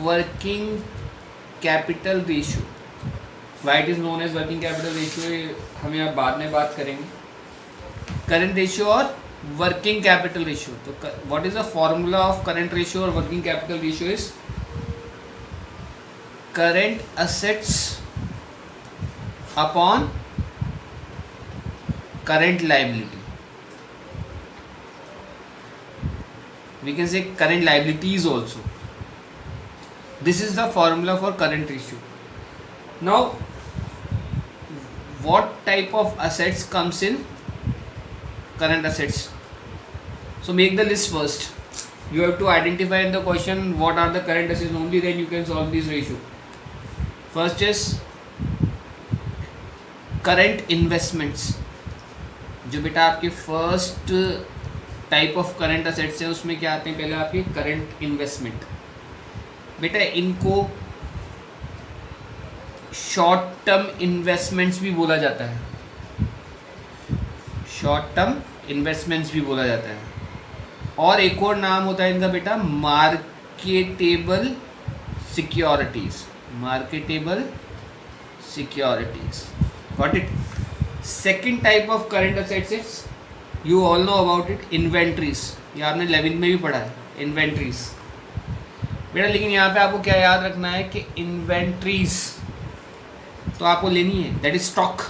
Working capital ratio. Why it is known as working capital ratio हमें अब बाद में बात करेंगे. करंट रेशियो और वर्किंग कैपिटल रेशियो. तो what is the formula of current ratio और working capital ratio is current assets upon current liability. We can say current liabilities also. This is the formula for current ratio. Now what type of assets comes in current assets? So make the list first. You have to identify in the question what are the current assets, only then you can solve this ratio. First is current investments. जो बेटा आपके first type of current assets है उसमें क्या आते हैं, पहले आपके करंट इन्वेस्टमेंट. बेटा इनको शॉर्ट टर्म इन्वेस्टमेंट्स भी बोला जाता है. शॉर्ट टर्म इन्वेस्टमेंट्स भी बोला जाता है. और एक और नाम होता है इनका बेटा marketable securities. Marketable securities. Got it. Second type of current assets is, you all know about it, inventories. ये आपने 11th में भी पढ़ा है, इन्वेंट्रीज बेटा. लेकिन यहाँ पे आपको क्या याद रखना है कि इन्वेंट्रीज तो आपको लेनी है, दैट इज स्टॉक.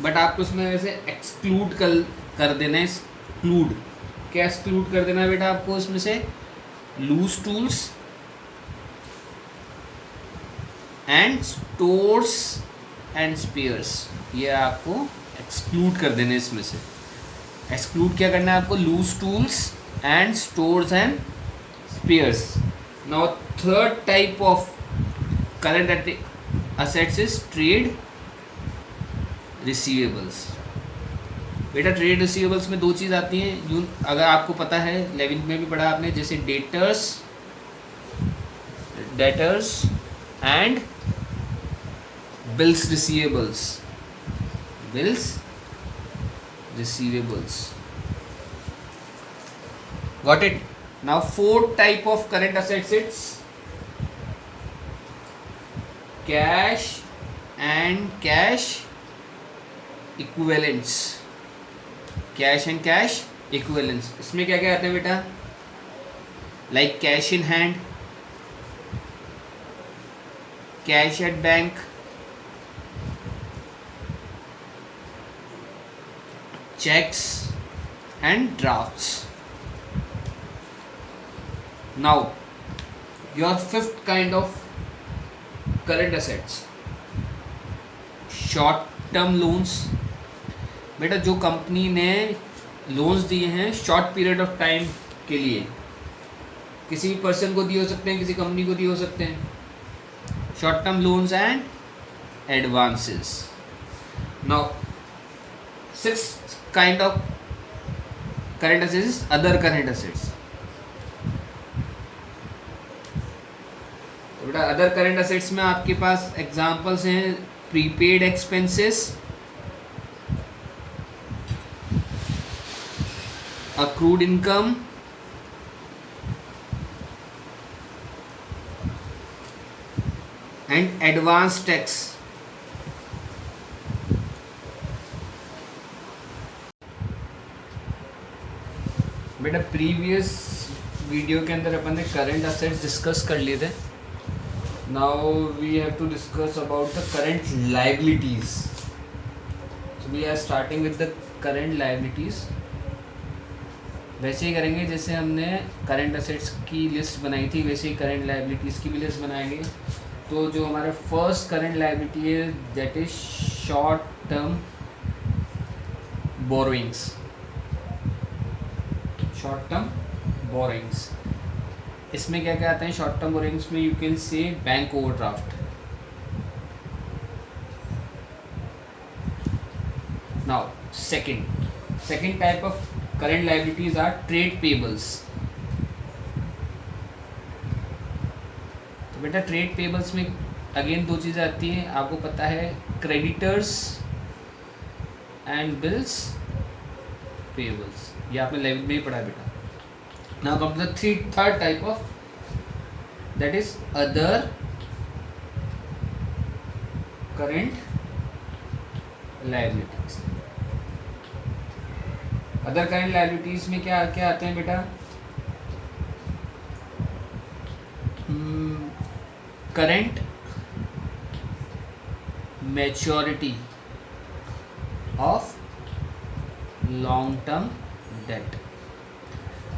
बट आपको उसमें वैसे एक्सक्लूड कर देना है. एक्सक्लूड क्या एक्सक्लूड कर देना है बेटा आपको उसमें से? Loose tools and stores and spares. ये आपको एक्सक्लूड कर देने इसमें से. एक्सक्लूड क्या करना है आपको? Loose tools and stores and spares. Now third type of current assets is trade receivables. बेटा ट्रेड रिसीवेबल्स में दो चीज़ आती हैं, अगर आपको पता है 11th में भी पढ़ा आपने, जैसे debtors and bills receivables. Bills receivables. Got it. Now fourth type of current assets, it's cash and cash equivalents. Cash and cash equivalents. इसमें क्या क्या आते हैं बेटा? Like cash in hand, cash at bank, checks and drafts. Now your fifth kind of current assets, short term loans. बेटा जो company ने loans दिए हैं शॉर्ट पीरियड ऑफ टाइम के लिए, किसी भी पर्सन को दिए हो सकते हैं, किसी कंपनी को दिए हो सकते हैं. Short term loans and advances. Now six kind of current assets is other current assets. तो बेटा अदर करंट असेट्स में आपके पास एग्जांपल्स हैं prepaid expenses, accrued income, and advance tax. बेटा प्रीवियस वीडियो के अंदर अपन ने करंट असेट्स डिस्कस कर लिए थे. Now we have to discuss about the current liabilities. So we are starting with the current liabilities. वैसे ही करेंगे जैसे हमने करंट असेट्स की लिस्ट बनाई थी, वैसे ही करंट लायबिलिटीज़ की भी लिस्ट बनाएंगे. तो जो हमारा फर्स्ट करंट लायबिलिटी है that is short term borrowings. Short term borrowings इसमें क्या क्या आते हैं? शॉर्ट टर्म बोरोइंग्स में you can say bank overdraft. Now second type of current liabilities are trade payables. तो बेटा ट्रेड पेबल्स में अगेन दो चीज़ें आती हैं, आपको पता है, क्रेडिटर्स एंड बिल्स पेबल्स. ये आपने 11th में ही पढ़ा बेटा. Now come to the third type of that is other current liabilities. Other current liabilities में क्या क्या आते हैं बेटा? Current maturity of long term debt.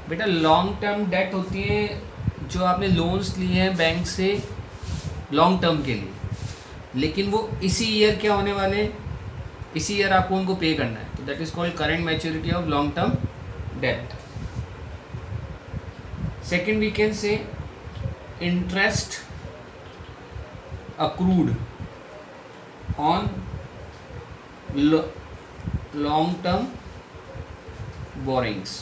बेटा लॉन्ग टर्म डेट होती है जो आपने लोन्स लिए हैं बैंक से लॉन्ग टर्म के लिए, लेकिन वो इसी ईयर क्या होने वाले हैं, इसी ईयर आपको उनको पे करना है, तो that is called current maturity of long term debt. Second we can say interest accrued on long term borrowings।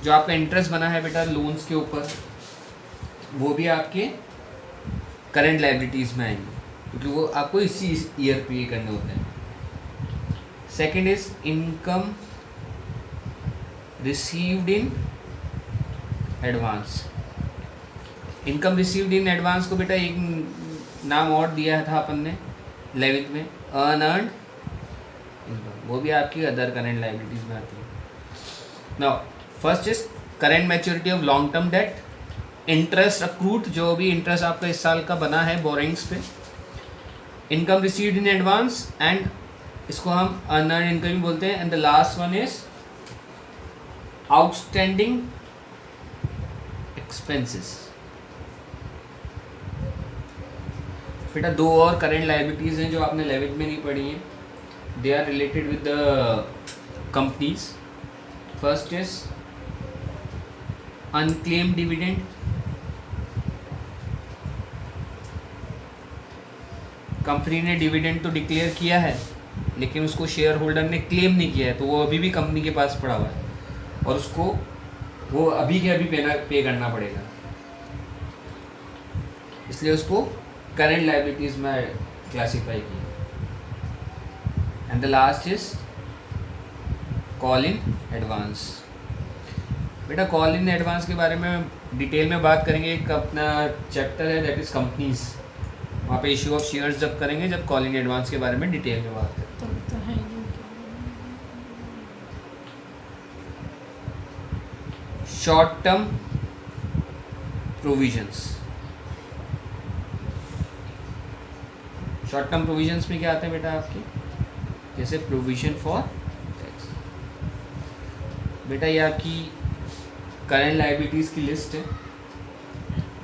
जो आपका इंटरेस्ट बना है बेटा लोन्स के ऊपर, वो भी आपके करंट लायबिलिटीज में आएंगे, क्योंकि वो आपको इसी ईयर पे करने होते हैं। Second is income received in advance. Income received in advance को बेटा एक नाम और दिया था अपन ने 11th में, अनअर्न्ड इनकम, वो भी आपकी अदर करंट लायबिलिटीज में आती है। Now first is current maturity of long term date, interest accrued, जो भी इंटरेस्ट आपका इस साल का बना है बोरिंग्स पे, income received in advance, and इसको हम अनअर्न्ड इनकम भी बोलते हैं। And the last one is outstanding expenses. बेटा दो और करंट लायबिलिटीज हैं जो आपने 11th में नहीं पढ़ी हैं, they are related with the companies. First is unclaimed dividend. Company ने डिविडेंड तो डिक्लेयर किया है, लेकिन उसको शेयर होल्डर ने क्लेम नहीं किया है, तो वो अभी भी कंपनी के पास पड़ा हुआ है और उसको वो अभी के अभी पे करना पड़ेगा, इसलिए उसको करंट लायबिलिटीज में क्लासीफाई किया। And the last is call in advance. बेटा कॉल इन एडवांस के बारे में डिटेल में बात करेंगे, एक अपना चैप्टर है दैट इज कंपनीज, वहाँ पे इशू ऑफ शेयर्स जब करेंगे, जब कॉल इन एडवांस के बारे में डिटेल में बात करेंगे। Short term provisions. Short term provisions में क्या आते हैं बेटा आपके, जैसे प्रोविजन फॉर टैक्स। बेटा ये आपकी करंट लायबिलिटीज़ की लिस्ट है।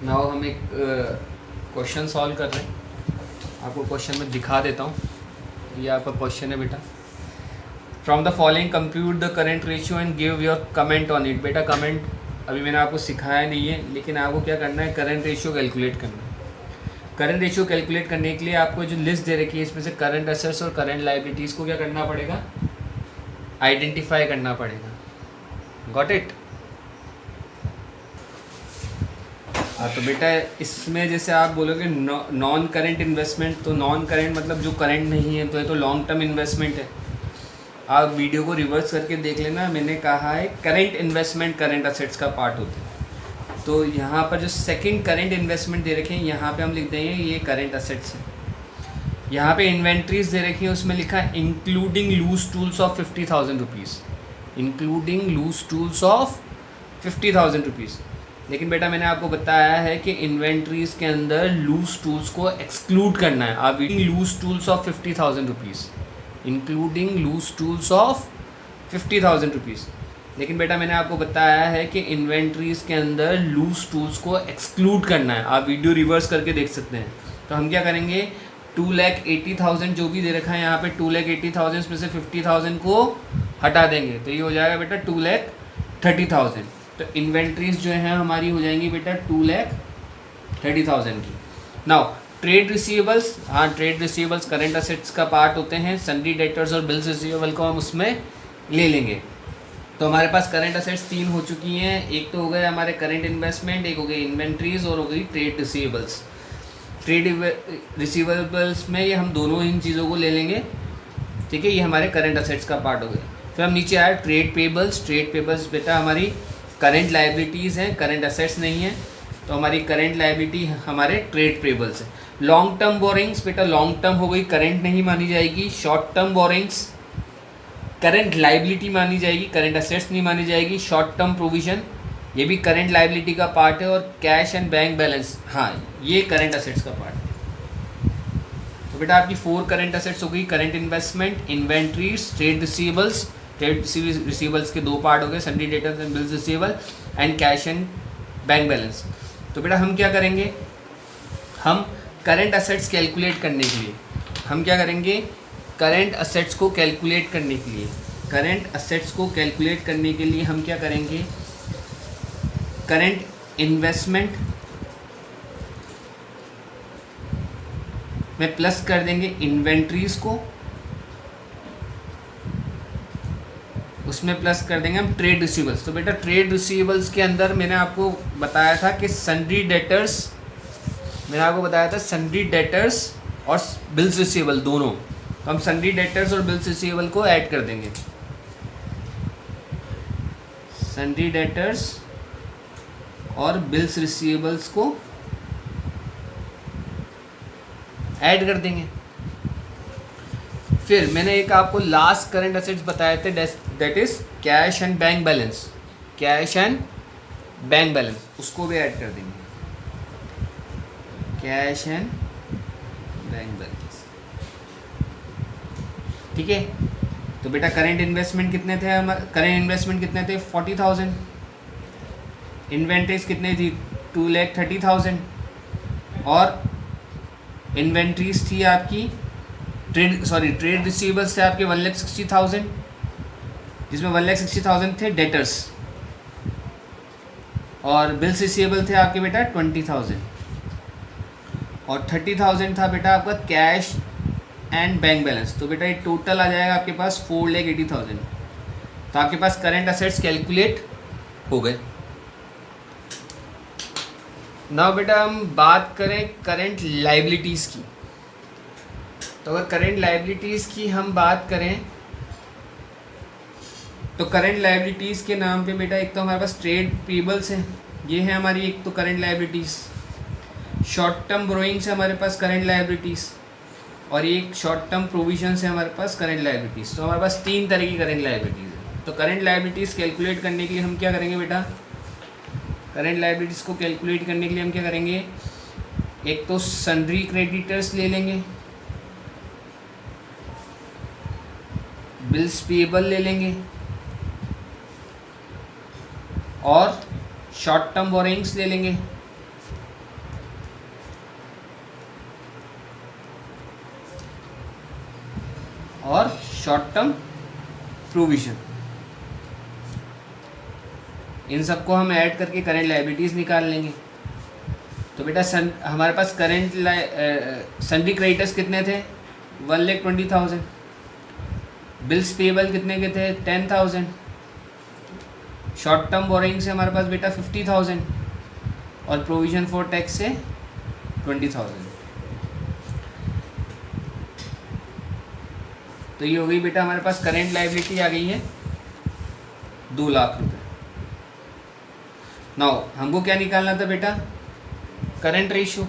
नाउ हम एक क्वेश्चन सॉल्व कर रहे हैं, आपको क्वेश्चन में दिखा देता हूँ। ये आपका क्वेश्चन है बेटा, from the following compute the current ratio and give your comment on it. बेटा कमेंट अभी मैंने आपको सिखाया नहीं है, लेकिन आपको क्या करना है, करंट रेशियो कैलकुलेट करना है। करंट रेशियो कैलकुलेट करने के लिए आपको जो लिस्ट दे रखी है, इसमें से करंट असेट्स और करंट लायबिलिटीज़ को क्या करना पड़ेगा, आइडेंटिफाई करना पड़ेगा। Got it? तो बेटा इसमें जैसे आप बोलोगे नॉन करंट इन्वेस्टमेंट, तो नॉन करंट मतलब जो करंट नहीं है, तो ये तो लॉन्ग टर्म इन्वेस्टमेंट है। आप वीडियो को रिवर्स करके देख लेना, मैंने कहा है करंट इन्वेस्टमेंट करंट असेट्स का पार्ट होता है। तो यहाँ पर जो सेकंड करंट इन्वेस्टमेंट दे रखे हैं, यहाँ पे हम लिख देंगे ये करंट असेट्स है। यहाँ पे इन्वेंट्रीज दे रखी है, उसमें लिखा है including loose tools of 50,000 rupees, including loose tools of 50,000 rupees. लेकिन बेटा मैंने आपको बताया है कि इन्वेंट्रीज के अंदर लूज टूल्स को एक्सक्लूड करना है। आप loose tools of 50,000 rupees, including loose tools of 50,000 rupees. लेकिन बेटा मैंने आपको बताया है कि इन्वेंट्रीज के अंदर लूज टूल्स को एक्सक्लूड करना है। आप वीडियो रिवर्स करके देख सकते हैं। तो हम क्या करेंगे, 2,80,000 जो भी दे रखा है यहाँ पे, 2,80,000 में से 50,000 को हटा देंगे, तो ये हो जाएगा बेटा 2,30,000। तो इन्वेंट्रीज जो है हमारी हो जाएंगी बेटा 2,30,000 की। नाउ ट्रेड रिसीवेबल्स, हाँ ट्रेड रिसीवेबल्स करंट असेट्स का पार्ट होते हैं। सन्ड्री डेटर्स और बिल्स रिसीवेबल को हम उसमें ले लेंगे। तो हमारे पास करंट असेट्स 3 हो चुकी हैं, एक तो हो गए हमारे करंट इन्वेस्टमेंट, एक हो गई इन्वेंट्रीज और हो गई ट्रेड रिसीवेबल्स। ट्रेड रिसीवेबल्स में ये हम दोनों इन चीज़ों को ले लेंगे, ठीक है, ये हमारे करंट असेट्स का पार्ट हो गया। फिर हम नीचे आए ट्रेड पेबल्स। ट्रेड पेबल्स बेटा हमारी करंट लाइबिलिटीज़ हैं, करंट असेट्स नहीं है, तो हमारी करंट लाइबिलिटी हमारे ट्रेड पेबल्स है। लॉन्ग टर्म बोरिंग्स बेटा लॉन्ग टर्म हो गई, करंट नहीं मानी जाएगी। Short term borrowings current liability मानी जाएगी, करंट असेट्स नहीं मानी जाएगी। शॉर्ट टर्म प्रोविजन ये भी करंट लाइबिलिटी का पार्ट है। और कैश एंड बैंक बैलेंस, हाँ ये करंट असेट्स का पार्ट है। तो बेटा आपकी 4 करंट असेट्स हो गई, current investment, inventories, trade receivables. Trade receivables के 2 पार्ट हो गए, सन्डी debtors and bills receivable, and cash and bank balance. तो बेटा हम क्या करेंगे, हम करंट असेट्स कैलकुलेट करने के लिए हम क्या करेंगे, करंट असेट्स को कैलकुलेट करने के लिए हम क्या करेंगे, करंट इन्वेस्टमेंट में प्लस कर देंगे इन्वेंट्रीज को, उसमें प्लस कर देंगे हम ट्रेड रिसीवेबल्स। तो बेटा ट्रेड रिसीवेबल्स के अंदर मैंने आपको बताया था कि सन्ड्री डेटर्स और बिल्स रिसीवेबल दोनों, तो हम सन्ड्री डेटर्स और बिल्स रिसीवेबल को ऐड कर देंगे। सन्ड्री डेटर्स और बिल्स रिसीवेबल्स को ऐड कर देंगे। फिर मैंने एक आपको लास्ट करंट असेट्स बताए थे, that is cash and bank balance. उसको भी ऐड कर देंगे, कैश एंड बैंक बैलेंस। ठीक है, तो बेटा करंट इन्वेस्टमेंट कितने थे, 40,000। इन्वेंट्रीज कितने थी, 2,30,000। और इन्वेंट्रीज थी आपकी ट्रेड रिसीवेबल्स थे आपके 1,60,000, जिसमें 1,60,000 थे डेटर्स, और बिल्स रिसीवेबल थे आपके बेटा 20,000, और 30,000 था बेटा आपका कैश एंड बैंक बैलेंस। तो बेटा ये टोटल आ जाएगा आपके पास 4,80,000। तो आपके पास करंट असेट्स कैलकुलेट हो गए। नाउ बेटा हम बात करें करंट लाइबिलिटीज़ की। तो अगर करंट लाइबिलिटीज़ की हम बात करें तो करंट लाइबिलिटीज़ के नाम पे बेटा एक तो हमारे पास ट्रेड पेबल्स हैं, ये है हमारी एक तो current liabilities. Short term borrowings है हमारे पास करंट लाइबिलिटीज़, और एक शॉर्ट टर्म प्रोविजन है हमारे पास करंट लाइबिलिटीज़। तो हमारे पास 3 तरह की करंट लाइबिलिटीज़ है। तो करंट लाइबिलिटीज़ कैलकुलेट करने के लिए हम क्या करेंगे बेटा, करंट लाइबिलिटीज़ को कैलकुलेट करने के लिए हम क्या करेंगे, एक तो सन्ड्री क्रेडिटर्स ले लेंगे, बिल्स पेबल ले लेंगे, और शॉर्ट टर्म बोरोइंग्स ले लेंगे। और शॉर्ट टर्म प्रोविजन, इन सबको हम ऐड करके करंट लाइबिलिटीज़ निकाल लेंगे। तो बेटा हमारे पास करंट सन्ड्री क्रेडिटर्स कितने थे, 1,20,000। बिल्स पेबल कितने के थे, 10,000। शॉर्ट टर्म बोरोइंग से हमारे पास बेटा 50,000, और प्रोविजन फॉर टैक्स से 20,000। तो ये हो गई बेटा हमारे पास करंट लाइबिलिटी आ गई है 2 लाख रुपए। नाउ हमको क्या निकालना था बेटा, करंट रेशियो।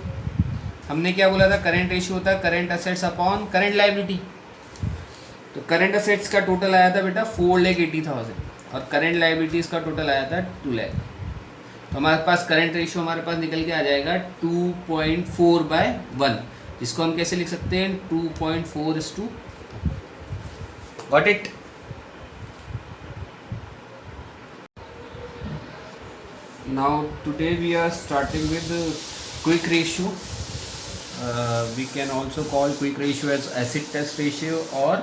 हमने क्या बोला था, करंट रेशियो होता है current assets upon current liability. तो करंट असेट्स का टोटल आया था बेटा 4,80,000, और करंट लाइबिलिटीज़ का टोटल आया था 2 लाख। तो हमारे पास करंट रेशियो हमारे पास निकल के आ जाएगा 2.4/1, जिसको हम कैसे लिख सकते हैं, 2.4:1। Got it? Now today we are starting with the quick ratio. We can also call quick ratio as acid test ratio or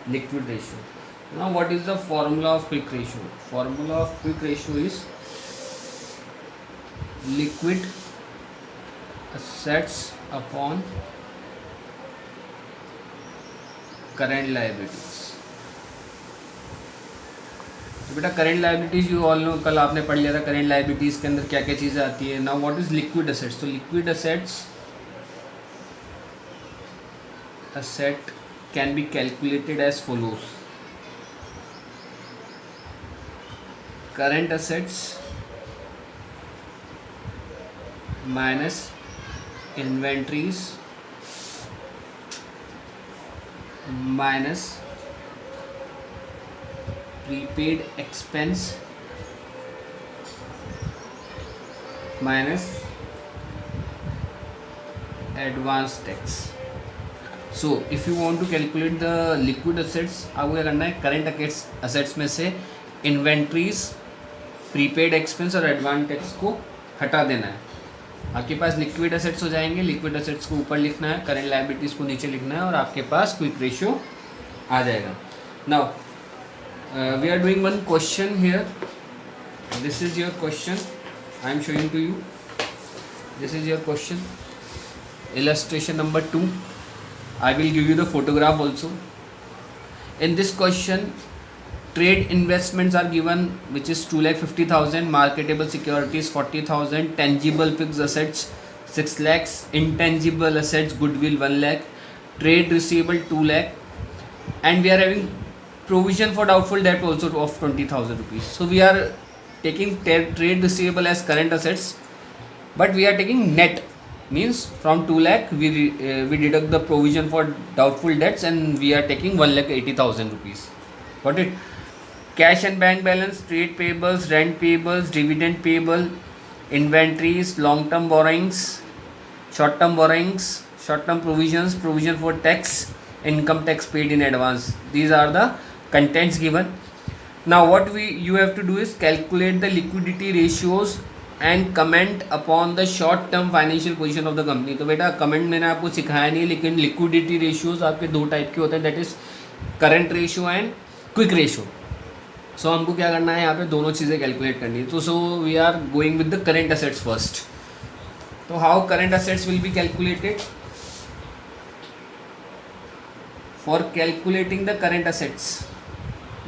liquid ratio. Now what is the formula of quick ratio? Formula of quick ratio is liquid assets upon current liabilities. तो बेटा current liabilities you all know, कल आपने पढ़ लिया था current liabilities के अंदर क्या क्या चीज़ें आती है। Now what is liquid assets. तो liquid asset can be calculated as follows. Current assets minus inventories minus prepaid expense minus advance tax. So if you want to calculate the liquid assets, आपको क्या करना है, current assets में से inventories, prepaid expense और advance tax को हटा देना है. आपके पास लिक्विड एसेट्स हो जाएंगे. लिक्विड एसेट्स को ऊपर लिखना है, करंट लायबिलिटीज़ को नीचे लिखना है और आपके पास क्विक रेशियो आ जाएगा. Now we are doing one question here. This is your question. I am showing to you. This is your question. Illustration number 2. I will give you the photograph also. In this question, trade investments are given, which is 2,50,000, marketable securities 40,000, tangible fixed assets 6 lakhs, intangible assets goodwill 1 lakh, trade receivable 2 lakh, and we are having provision for doubtful debt also of 20,000 rupees. So we are taking trade receivable as current assets, but we are taking net. Means from 2 lakh we deduct the provision for doubtful debts and we are taking 1,80,000 rupees. Got it? Cash and bank balance, trade payables, rent payables, dividend payable, inventories, long term borrowings, short term borrowings, short term provisions, provision for tax, income tax paid in advance. These are the contents given. Now what you have to do is calculate the liquidity ratios and comment upon the short term financial position of the company. तो बेटा comment मैंने आपको सिखाया नहीं, लेकिन liquidity ratios आपके दो type के होते हैं, that is current ratio and quick ratio. So हमको क्या करना है, यहाँ पे दोनों चीज़ें कैलकुलेट करनी है. तो so we are going with the current assets first. तो how current assets will be calculated? For calculating the current assets,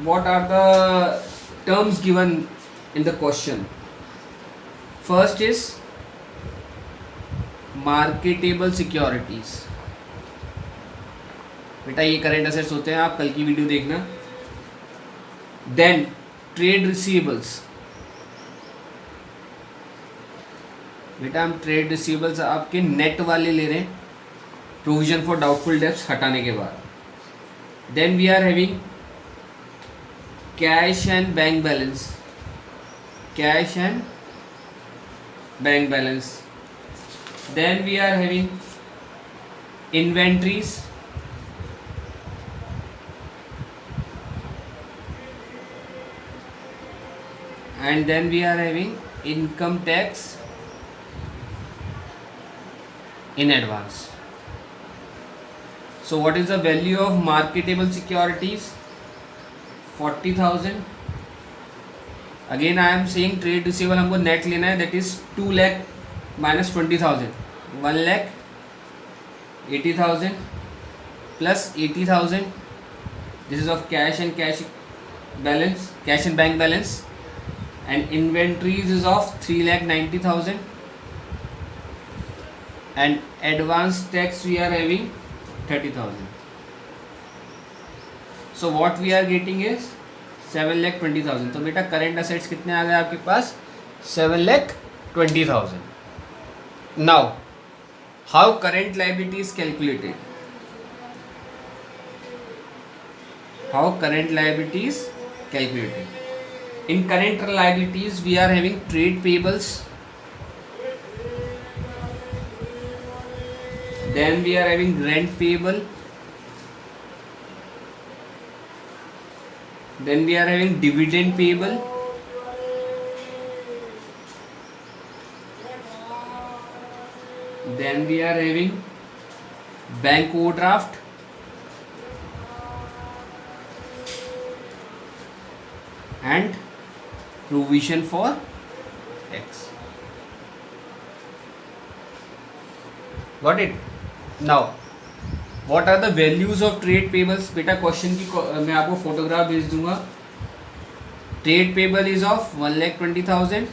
what are the terms given in the question? First is marketable securities. बेटा ये current assets होते हैं, आप कल की video देखना. Then trade receivables. बेटा हम ट्रेड रिसीवेबल्स आपके नेट वाले ले रहे हैं, प्रोविजन फॉर डाउटफुल डेब्ट्स हटाने के बाद. Then we are having cash and bank balance. Cash and bank balance. Then we are having inventories, and then we are having income tax in advance. So what is the value of marketable securities? 40,000. Again I am saying trade receivable हमको net लेना है, that is 2 lakh minus 20,000, 1,80,000 plus 80,000. This is of cash and cash balance, cash and bank balance, and inventories is of 3,90,000, and advance tax we are having 30,000. So what we are getting is 7,20,000. तो बेटा current assets कितने आ गए आपके पास? 7,20,000. Now how current liability is calculated? How current liability is calculated? In current liabilities we are having trade payables, then we are having rent payable, then we are having dividend payable, then we are having bank overdraft, and provision for tax. Got it? Now what are the values of trade payables? बेटा question की मैं आपको photograph भेज दूंगा. Trade payable is of 1,20,000.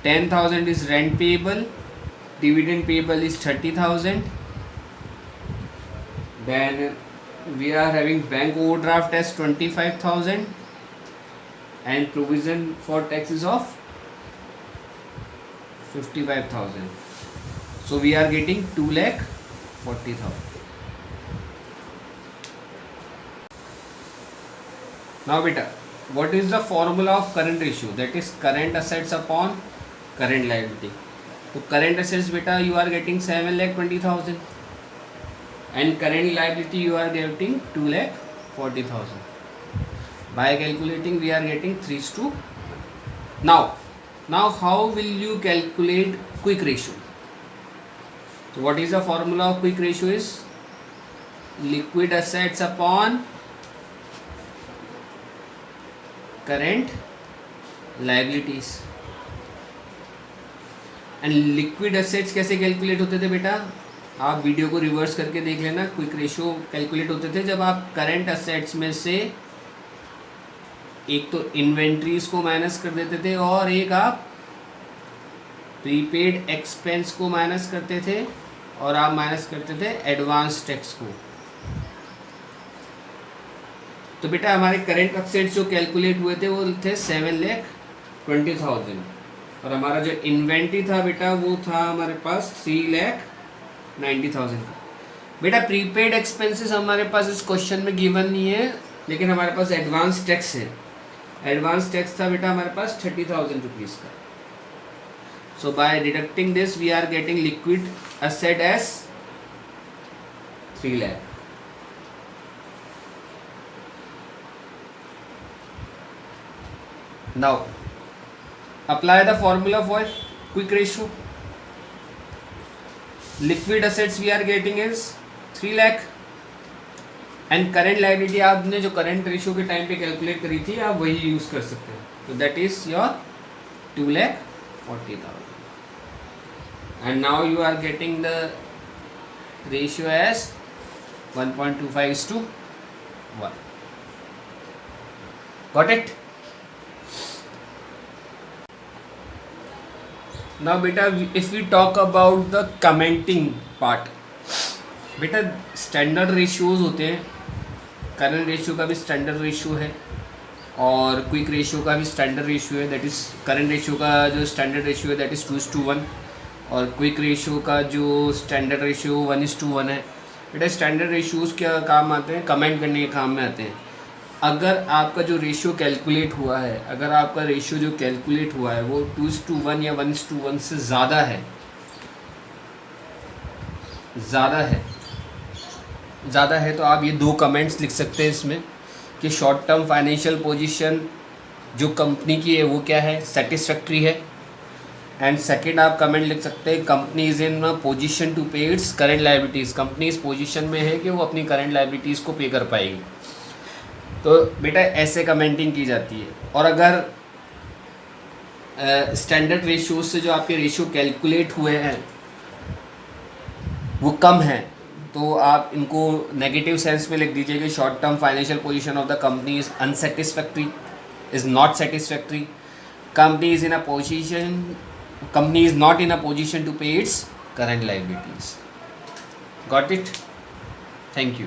10,000 is rent payable. Dividend payable is 30,000. Then we are having bank overdraft as 25,000, and provision for tax is of 55,000. So we are getting 2,40,000. Now beta, what is the formula of current ratio? That is current assets upon current liability. So current assets beta you are getting 7,20,000 and current liability you are getting 2,40,000. By calculating we are getting 3:1. Now how will you calculate quick ratio? So what is the formula of quick ratio? Is liquid assets upon current liabilities. And liquid assets कैसे calculate होते थे बेटा? आप video को reverse करके देख लेना. Quick ratio calculate होते थे जब आप करंट एसेट्स में से एक तो इन्वेंट्रीज को माइनस कर देते थे और एक आप प्रीपेड एक्सपेंस को माइनस करते थे और आप माइनस करते थे एडवांस टैक्स को. तो बेटा हमारे करंट एसेट्स जो कैलकुलेट हुए थे वो थे 7,20,000 और हमारा जो इन्वेंट्री था बेटा वो था हमारे पास 3,90,000 का. बेटा प्रीपेड एक्सपेंसेस हमारे पास इस क्वेश्चन में गिवन नहीं है, लेकिन हमारे पास एडवांस टैक्स है. एडवांस टैक्स था बेटा हमारे पास 30,000 रुपीज़ का. So by deducting this we are getting liquid asset as 3 lakh. Now apply the formula for quick ratio. Liquid assets we are getting is 3 lakh and current liability आपने जो current ratio के time पे calculate करी थी आप वही use कर सकते हैं. तो that is your 2,40,000 and now you are getting the ratio as 1.25:1. Got it? Now beta if we talk about the commenting part, बेटा स्टैंडर्ड रेशियोज होते हैं. करंट रेशियो का भी स्टैंडर्ड रेशियो है और क्विक रेशियो का भी स्टैंडर्ड रेशियो है. दैट इज़ करंट रेशियो का जो स्टैंडर्ड रेशियो है दैट इज़ 2:1 और क्विक रेशियो का जो स्टैंडर्ड रेशियो 1:1 है. बेटा स्टैंडर्ड रेशियोज़ क्या काम आते हैं? कमेंट करने के काम में आते हैं. अगर आपका जो रेशियो कैलकुलेट हुआ है, अगर आपका रेशियो जो कैलकुलेट हुआ है वो 2:1 या 1:1 से ज़्यादा है तो आप ये 2 कमेंट्स लिख सकते हैं इसमें कि शॉर्ट टर्म फाइनेंशियल पोजीशन जो कंपनी की है वो क्या है, सेटिस्फैक्ट्री है. एंड सेकंड आप कमेंट लिख सकते हैं company is in position to pay its current liabilities. Company इस पोजीशन में है कि वो अपनी करंट लायबिलिटीज़ को पे कर पाएगी. तो बेटा ऐसे कमेंटिंग की जाती है. और अगर स्टैंडर्ड रेशियोज से जो आपके रेशियो कैलकुलेट हुए हैं वो कम है तो आप इनको नेगेटिव सेंस में लिख दीजिए कि short term financial position of the company is unsatisfactory, is not satisfactory. Company is not in a position to pay its current liabilities. Got it? Thank you.